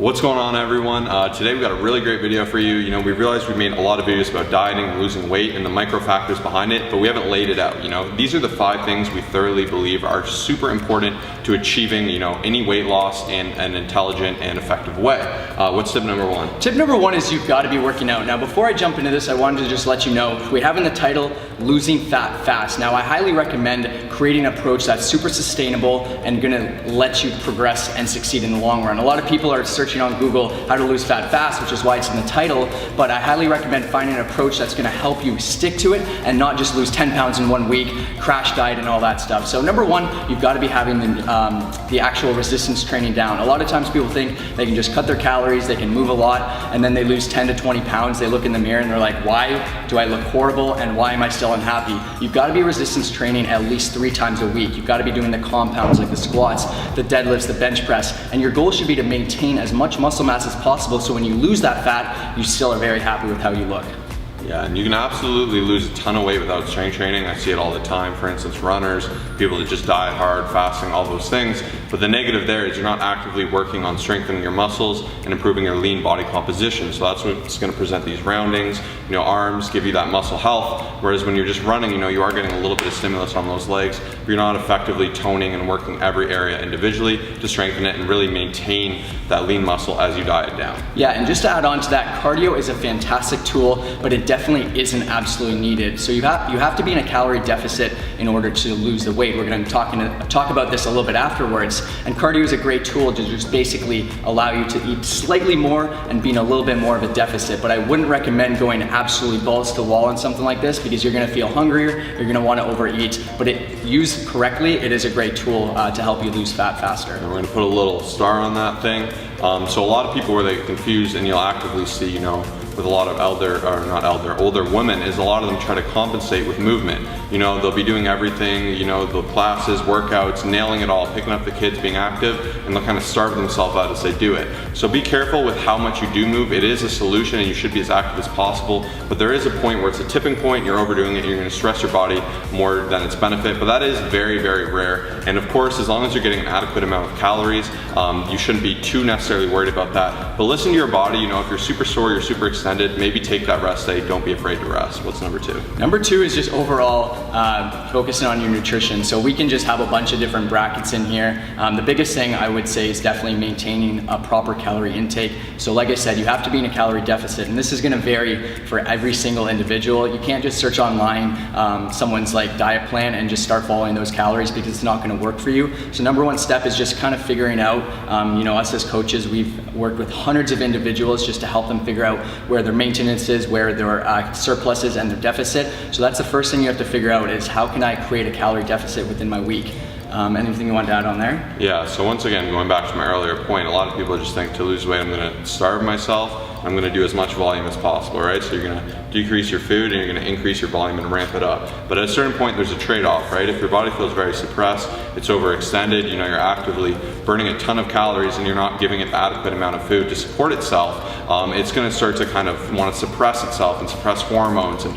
What's going on, everyone? Today we've got a really great video for you. We realized we made a lot of videos about dieting and losing weight and the micro factors behind it, but we haven't laid it out. These are the 5 things we thoroughly believe are super important to achieving, any weight loss in an intelligent and effective way. What's tip number 1? Tip number 1 is you've got to be working out. Now, before I jump into this, I wanted to just let you know, we have in the title, Losing Fat Fast. Now, I highly recommend creating an approach that's super sustainable and gonna let you progress and succeed in the long run. A lot of people are searching on Google how to lose fat fast, which is why it's in the title, but I highly recommend finding an approach that's gonna help you stick to it and not just lose 10 pounds in 1 week, crash diet and all that stuff. So number 1, you've gotta be having the actual resistance training down. A lot of times people think they can just cut their calories, they can move a lot, and then they lose 10 to 20 pounds. They look in the mirror and they're like, why do I look horrible and why am I still unhappy? You've gotta be resistance training at least 3 times a week. You've gotta be doing the compounds like the squats, the deadlifts, the bench press, and your goal should be to maintain as much muscle mass as possible so when you lose that fat, you still are very happy with how you look. Yeah, and you can absolutely lose a ton of weight without strength training. I see it all the time. For instance, runners, people that just diet hard, fasting, all those things. But the negative there is you're not actively working on strengthening your muscles and improving your lean body composition. So that's what's going to present these roundings. Arms give you that muscle health. Whereas when you're just running, you are getting a little bit of stimulus on those legs. But you're not effectively toning and working every area individually to strengthen it and really maintain that lean muscle as you diet down. Yeah, and just to add on to that, cardio is a fantastic tool, but it definitely isn't absolutely needed. So you have to be in a calorie deficit in order to lose the weight. We're going to talk about this a little bit afterwards. And cardio is a great tool to just basically allow you to eat slightly more and be in a little bit more of a deficit. But I wouldn't recommend going absolutely balls to the wall on something like this because you're going to feel hungrier, you're going to want to overeat. But used correctly, it is a great tool to help you lose fat faster. And we're going to put a little star on that thing. So a lot of people where they get confused, and you'll actively see, with a lot of older women, is a lot of them try to compensate with movement. They'll be doing everything, the classes, workouts, nailing it all, picking up the kids, being active, and they'll kind of starve themselves out as they do it. So be careful with how much you do move. It is a solution and you should be as active as possible, but there is a point where it's a tipping point, you're overdoing it, you're gonna stress your body more than its benefit, but that is very, very rare. And of course, as long as you're getting an adequate amount of calories, you shouldn't be too necessarily worried about that. But listen to your body, if you're super sore, you're super extended, maybe take that rest day, don't be afraid to rest. What's number 2? Number 2 is just overall focusing on your nutrition. So we can just have a bunch of different brackets in here. The biggest thing I would say is definitely maintaining a proper calorie intake. So like I said, you have to be in a calorie deficit, and this is gonna vary for every single individual. You can't just search online someone's diet plan and just start following those calories because it's not gonna work for you. So number 1 step is just kind of figuring out, us as coaches, we've worked with hundreds of individuals just to help them figure out where their maintenance is, where their surplus is and their deficit. So that's the first thing you have to figure out is how can I create a calorie deficit within my week? Anything you want to add on there? Yeah, so once again, going back to my earlier point, a lot of people just think to lose weight, I'm gonna starve myself, I'm gonna do as much volume as possible, right? So you're gonna decrease your food and you're gonna increase your volume and ramp it up. But at a certain point, there's a trade-off, right? If your body feels very suppressed, it's overextended, you're actively burning a ton of calories and you're not giving it the adequate amount of food to support itself, it's gonna start to kind of wanna suppress itself and suppress hormones and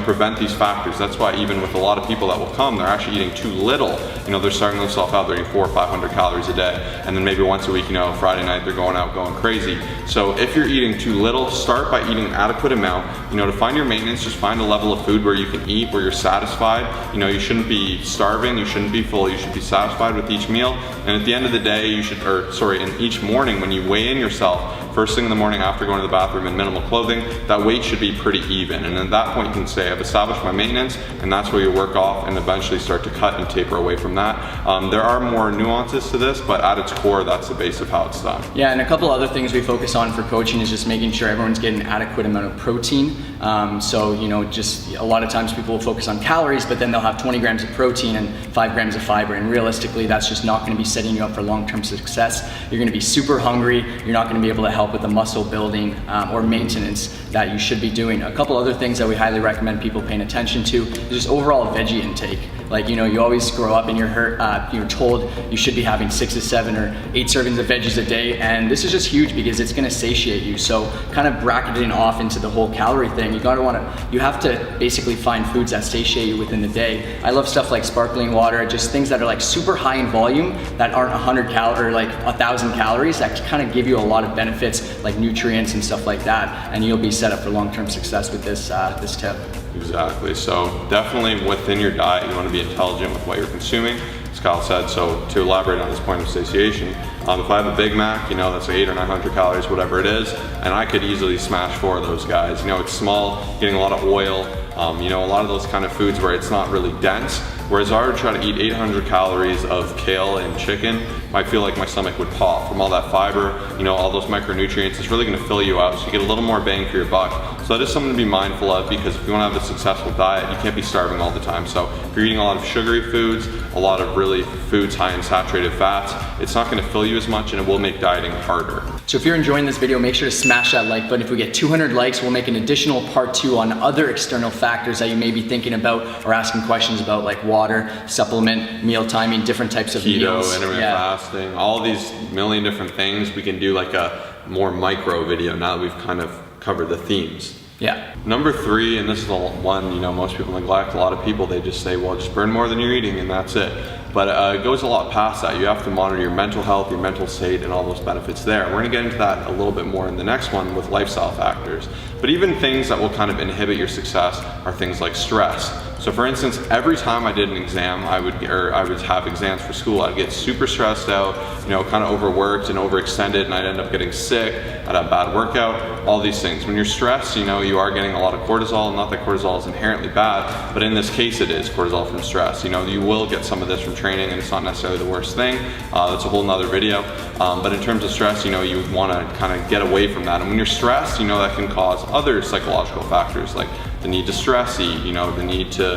prevent these factors. That's why even with a lot of people that will come, they're actually eating too little. They're starving themselves out, they're eating 400 or 500 calories a day. And then maybe once a week, Friday night, they're going out going crazy. So if you're eating too little, start by eating an adequate amount. To find your maintenance, just find a level of food where you can eat, where you're satisfied. You shouldn't be starving, you shouldn't be full, you should be satisfied with each meal. And at the end of the day, in each morning when you weigh in yourself, first thing in the morning after going to the bathroom in minimal clothing, that weight should be pretty even. And at that point you can say, I've established my maintenance, and that's where you work off and eventually start to cut and taper away from that. There are more nuances to this, but at its core, that's the base of how it's done. Yeah, and a couple other things we focus on for coaching is just making sure everyone's getting an adequate amount of protein. Just a lot of times people will focus on calories, but then they'll have 20 grams of protein and 5 grams of fiber, and realistically, that's just not gonna be setting you up for long-term success. You're gonna be super hungry, you're not gonna be able to help with the muscle building or maintenance that you should be doing. A couple other things that we highly recommend people paying attention to is just overall veggie intake. Like, you always grow up and you're told you should be having 6 to 7 or 8 servings of veggies a day, and this is just huge because it's gonna satiate you. So kind of bracketing off into the whole calorie thing, you have to basically find foods that satiate you within the day. I love stuff like sparkling water, just things that are like super high in volume that aren't 100 calories or like 1,000 calories that kind of give you a lot of benefits like nutrients and stuff like that, and you'll be set up for long-term success with this tip. Exactly. So definitely within your diet, you want to be intelligent with what you're consuming, as Kyle said. So to elaborate on this point of satiation, if I have a Big Mac, that's like 800 or 900 calories, whatever it is, and I could easily smash 4 of those guys. It's small, getting a lot of oil, a lot of those kind of foods where it's not really dense. Whereas if I were to try to eat 800 calories of kale and chicken, I feel like my stomach would pop from all that fiber, all those micronutrients. It's really gonna fill you out, so you get a little more bang for your buck. So that is something to be mindful of, because if you wanna have a successful diet, you can't be starving all the time. So if you're eating a lot of sugary foods, a lot of really foods high in saturated fats, it's not gonna fill you as much, and it will make dieting harder. So if you're enjoying this video, make sure to smash that like button. If we get 200 likes, we'll make an additional part 2 on other external factors that you may be thinking about or asking questions about, like water, supplement, meal timing, different types of meals. Keto, intermittent fasting, all these million different things. We can do like a more micro video now that we've kind of covered the themes. Yeah. Number 3, and this is the one most people neglect. A lot of people, they just say, well, just burn more than you're eating and that's it. But it goes a lot past that. You have to monitor your mental health, your mental state, and all those benefits there. We're gonna get into that a little bit more in the next one with lifestyle factors. But even things that will kind of inhibit your success are things like stress. So for instance, every time I did an exam, I would have exams for school, I'd get super stressed out, kind of overworked and overextended, and I'd end up getting sick, I'd have bad workout, all these things. When you're stressed, you are getting a lot of cortisol. Not that cortisol is inherently bad, but in this case it is cortisol from stress. You will get some of this from training, and it's not necessarily the worst thing. That's a whole nother video. But in terms of stress, you want to kind of get away from that. And when you're stressed, that can cause other psychological factors like the need to stress eat, the need to,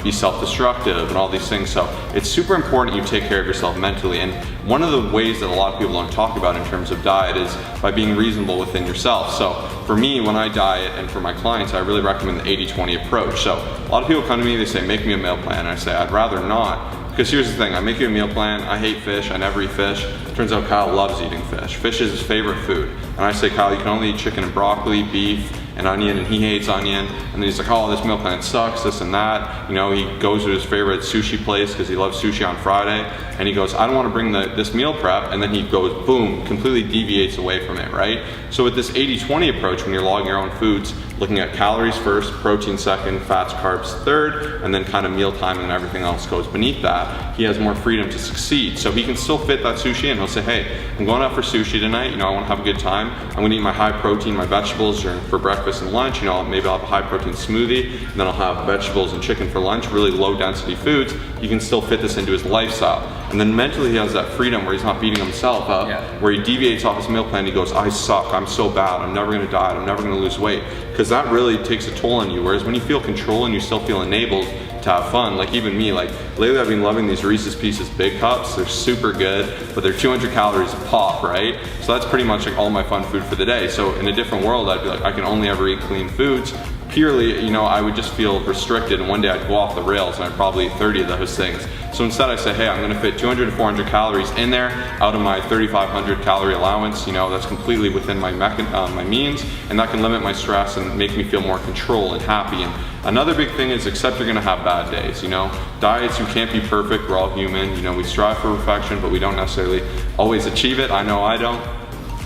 be self-destructive and all these things. So it's super important you take care of yourself mentally. And one of the ways that a lot of people don't talk about in terms of diet is by being reasonable within yourself. So for me, when I diet, and for my clients, I really recommend the 80-20 approach. So a lot of people come to me, they say, make me a meal plan. And I say, I'd rather not. Because here's the thing, I make you a meal plan, I hate fish, I never eat fish. Turns out Kyle loves eating fish. Fish is his favorite food. And I say, Kyle, you can only eat chicken and broccoli, beef, and onion, and he hates onion. And then he's like, oh, this meal plan sucks, this and that. He goes to his favorite sushi place because he loves sushi on Friday. And he goes, I don't want to bring this meal prep. And then he goes, boom, completely deviates away from it, right? So with this 80-20 approach, when you're logging your own foods, looking at calories first, protein second, fats, carbs third, and then kind of meal timing and everything else goes beneath that, he has more freedom to succeed. So he can still fit that sushi in. He'll say, hey, I'm going out for sushi tonight, I want to have a good time. I'm going to eat my high protein, my vegetables for breakfast and lunch, maybe I'll have a high protein smoothie, and then I'll have vegetables and chicken for lunch, really low density foods. He can still fit this into his lifestyle. And then mentally he has that freedom where he's not beating himself up, where he deviates off his meal plan. He goes, I suck, I'm so bad, I'm never going to diet, I'm never going to lose weight. Because that really takes a toll on you. Whereas when you feel control and you still feel enabled to have fun, like even me, like lately I've been loving these Reese's Pieces Big Cups. They're super good, but they're 200 calories a pop, right? So that's pretty much like all my fun food for the day. So in a different world, I'd be like, I can only ever eat clean foods. Purely, I would just feel restricted, and one day I'd go off the rails and I'd probably eat 30 of those things. So instead I say, hey, I'm gonna fit 200 to 400 calories in there out of my 3,500 calorie allowance. That's completely within my means, and that can limit my stress and make me feel more control and happy. And another big thing is accept you're gonna have bad days. Diets, you can't be perfect, we're all human. We strive for perfection, but we don't necessarily always achieve it. I know I don't.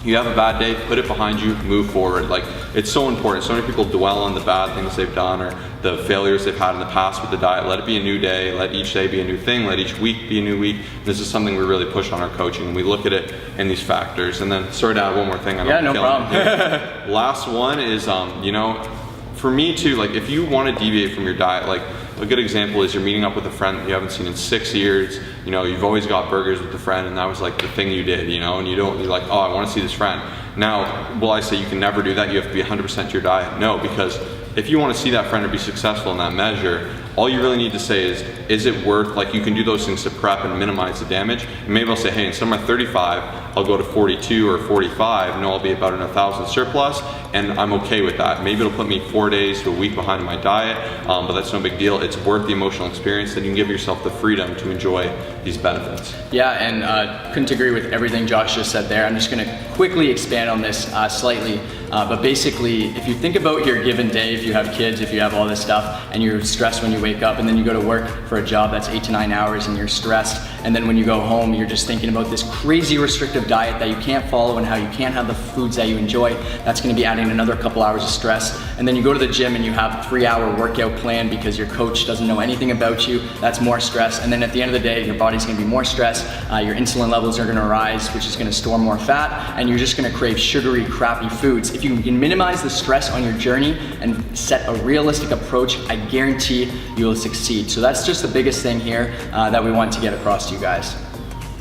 You have a bad day, put it behind you, move forward. Like, it's so important. So many people dwell on the bad things they've done or the failures they've had in the past with the diet. Let it be a new day. Let each day be a new thing. Let each week be a new week. This is something we really push on our coaching. We look at it in these factors. And then, sorry to add one more thing. Yeah, no problem. Last one is, for me too, like if you want to deviate from your diet, like a good example is you're meeting up with a friend that you haven't seen in 6 years. You've always got burgers with the friend, and that was like the thing you did, and you're like, oh, I want to see this friend. Now, will I say you can never do that? You have to be 100% to your diet? No, because if you want to see that friend or be successful in that measure, all you really need to say is it worth, like you can do those things to prep and minimize the damage. And maybe I'll say, hey, instead of my 35, I'll go to 42 or 45, and I'll be about an 1,000 surplus, and I'm okay with that. Maybe it'll put me 4 days to a week behind my diet, but that's no big deal. It's worth the emotional experience, and you can give yourself the freedom to enjoy these benefits. Yeah, and couldn't agree with everything Josh just said there. I'm just gonna quickly expand on this slightly. But basically, if you think about your given day, if you have kids, if you have all this stuff, and you're stressed when you wake up, and then you go to work for a job that's 8 to 9 hours and you're stressed, and then when you go home, you're just thinking about this crazy restrictive diet that you can't follow and how you can't have the foods that you enjoy, that's gonna be adding another couple hours of stress. And then you go to the gym and you have a 3-hour workout plan because your coach doesn't know anything about you, that's more stress. And then at the end of the day, your body's gonna be more stressed, your insulin levels are gonna rise, which is gonna store more fat, and you're just gonna crave sugary, crappy foods. If you can minimize the stress on your journey and set a realistic approach, I guarantee you will succeed. So that's just the biggest thing here that we want to get across to you guys.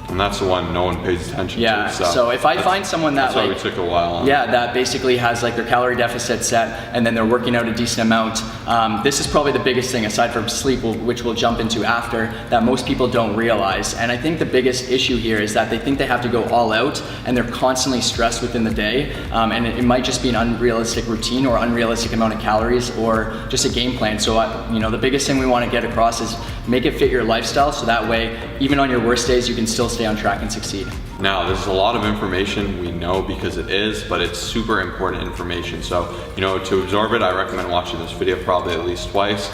And that's the one no one pays attention to. So if I find someone that that's why we took a while on. Yeah, that basically has like their calorie deficit set and then they're working out a decent amount, this is probably the biggest thing aside from sleep, which we'll jump into after, that most people don't realize. And I think the biggest issue here is that they think they have to go all out and they're constantly stressed within the day, and it might just be an unrealistic routine or unrealistic amount of calories or just a game plan. So you know, the biggest thing we want to get across is make it fit your lifestyle, so that way even on your worst days you can still stay on track and succeed. Now, this is a lot of information, we know, because it is, but it's super important information. So, you know, to absorb it, I recommend watching this video probably at least twice.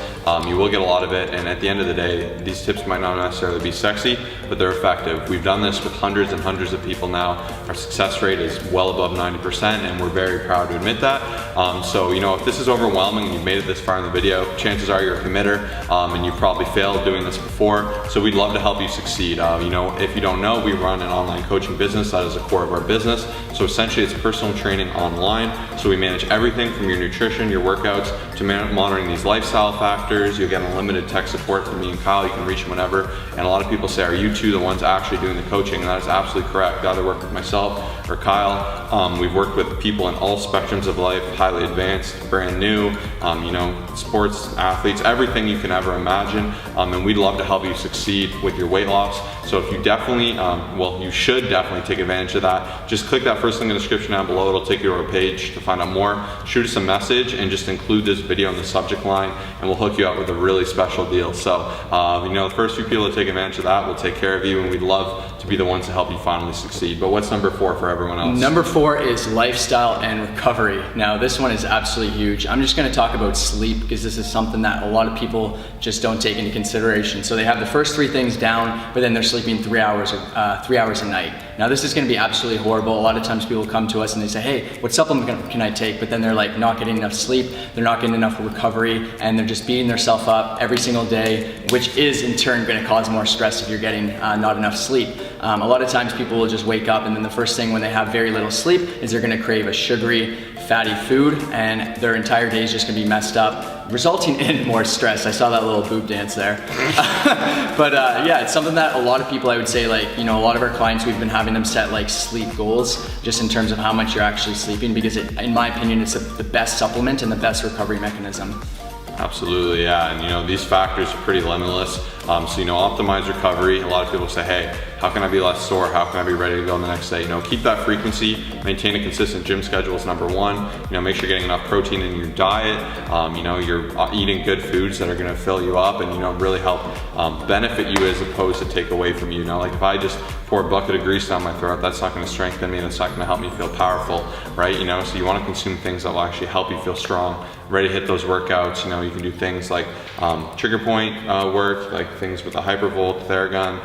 You will get a lot of it, and at the end of the day, these tips might not necessarily be sexy, but they're effective. We've done this with hundreds and hundreds of people now. Our success rate is well above 90%, and we're very proud to admit that. So, you know, if this is overwhelming and you've made it this far in the video, chances are you're a committer, and you've probably failed doing this before. So we'd love to help you succeed. You know, if you don't know, we run an online coaching business. That is the core of our business. So essentially it's personal training online. So we manage everything from your nutrition, your workouts, to monitoring these lifestyle factors. You'll get unlimited tech support from me and Kyle. You can reach whenever. And a lot of people say, are you two the ones actually doing the coaching? And that is absolutely correct. You either work with myself or Kyle. We've worked with people in all spectrums of life, highly advanced, brand new, you know, sports, athletes, everything you can ever imagine. And we'd love to help you succeed with your weight loss. So if you definitely, well, you should definitely take advantage of that. Just click that first link in the description down below. It'll take you to our page to find out more. Shoot us a message and just include this video in the subject line, and we'll hook you up with a really special deal. So, you know, the first few people to take advantage of that will take care of you, and we'd love to be the ones to help you finally succeed. But what's number 4 for everyone else? Number 4 is lifestyle and recovery. Now, this one is absolutely huge. I'm just gonna talk about sleep because this is something that a lot of people just don't take into consideration. So they have the first 3 things down, but then they're sleeping 3 hours a night. Now this is gonna be absolutely horrible. A lot of times people come to us and they say, hey, what supplement can I take? But then they're like not getting enough sleep, they're not getting enough recovery, and they're just beating themselves up every single day, which is in turn gonna cause more stress if you're getting not enough sleep. A lot of times people will just wake up and then the first thing when they have very little sleep is they're gonna crave a sugary, fatty food, and their entire day is just gonna be messed up, resulting in more stress. I saw that little boob dance there. But yeah, it's something that a lot of people, I would say, like, you know, a lot of our clients, we've been having them set like sleep goals just in terms of how much you're actually sleeping, because in my opinion, it's the best supplement and the best recovery mechanism. Absolutely, yeah, and you know, these factors are pretty limitless. So, you know, optimize recovery. A lot of people say, hey, how can I be less sore? How can I be ready to go the next day? You know, keep that frequency, maintain a consistent gym schedule is number 1. You know, make sure you're getting enough protein in your diet. You know, you're eating good foods that are gonna fill you up and, you know, really help benefit you as opposed to take away from you. You know, like if I just pour a bucket of grease down my throat, that's not gonna strengthen me and it's not gonna help me feel powerful, right? You know, so you wanna consume things that will actually help you feel strong, ready to hit those workouts. You know, you can do things like trigger point work, like things with a hypervolt, Theragun.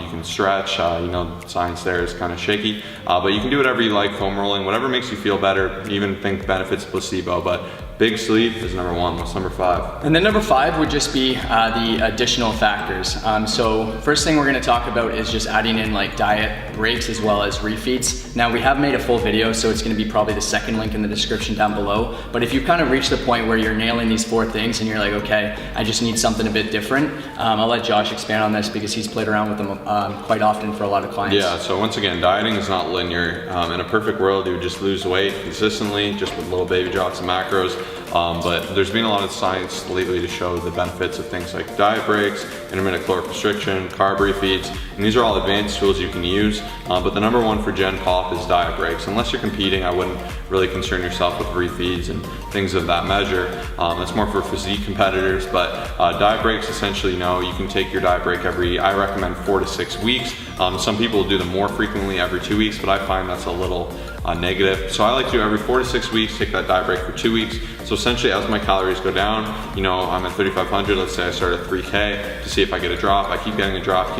You can stretch, you know, science there is kind of shaky, but you can do whatever you like, foam rolling, whatever makes you feel better, even think benefits placebo, but big sleep is number 1. What's number 5? And then number 5 would just be the additional factors. So first thing we're gonna talk about is just adding in like diet breaks as well as refeeds. Now we have made a full video, so it's gonna be probably the second link in the description down below, but if you kind of reach the point where you're nailing these 4 things and you're like, okay, I just need something a bit different, I'll let Josh expand on this because he's played around with with them quite often for a lot of clients. Yeah, so once again, dieting is not linear. In a perfect world, you would just lose weight consistently, just with little baby drops and macros. But there's been a lot of science lately to show the benefits of things like diet breaks, intermittent caloric restriction, carb refeeds, and these are all advanced tools you can use. But the number one for Gen Pop is diet breaks. Unless you're competing, I wouldn't really concern yourself with refeeds and things of that measure. That's more for physique competitors, but diet breaks, essentially, you can take your diet break I recommend 4 to 6 weeks. Some people do them more frequently, every 2 weeks, but I find that's a little negative. So I like to do every 4 to 6 weeks, take that diet break for 2 weeks. So essentially, as my calories go down, I'm at 3,500, let's say I start at 3K to see if I get a drop. I keep getting a drop,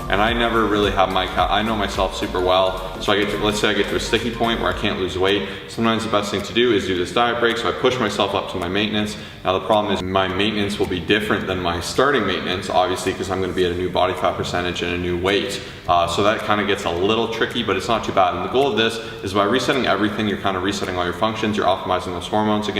and I never really have I know myself super well. So let's say I get to a sticky point where I can't lose weight. Sometimes the best thing to do is do this diet break, so I push myself up to my maintenance. Now the problem is my maintenance will be different than my starting maintenance, obviously, because I'm gonna be at a new body fat percentage and a new weight. So that kind of gets a little tricky, but it's not too bad. And the goal of this is by resetting everything, you're kind of resetting all your functions, you're optimizing those hormones again.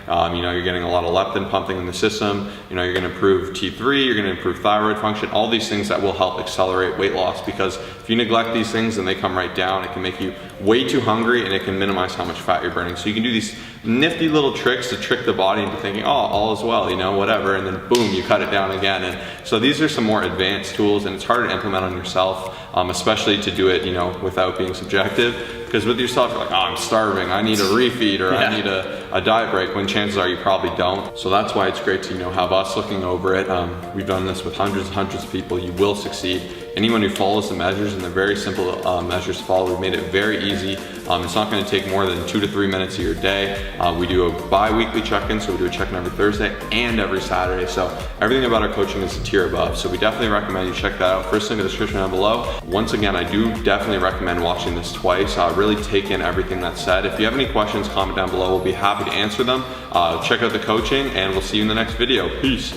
You're getting a lot of leptin pumping in the system. You're gonna improve T3, you're gonna improve thyroid function, all these things that will help accelerate weight loss, because if you neglect these things and they come right down, it can make you way too hungry and it can minimize how much fat you're burning. So you can do these nifty little tricks to trick the body into thinking, oh, all is well, whatever, and then boom, you cut it down again. And so these are some more advanced tools, and it's harder to implement on yourself, especially to do it, without being subjective. Because with yourself, you're like, oh, I'm starving, I need a refeed, or I need a diet break, when chances are you probably don't. So that's why it's great to have us looking over it. We've done this with hundreds and hundreds of people. You will succeed. Anyone who follows the measures, and they're very simple measures to follow, we've made it very easy. It's not going to take more than 2 to 3 minutes of your day. We do a bi-weekly check-in, so we do a check-in every Thursday and every Saturday. So everything about our coaching is a tier above. So we definitely recommend you check that out. First link in the description down below. Once again, I do definitely recommend watching this twice. Really take in everything that's said. If you have any questions, comment down below. We'll be happy to answer them. Check out the coaching, and we'll see you in the next video. Peace.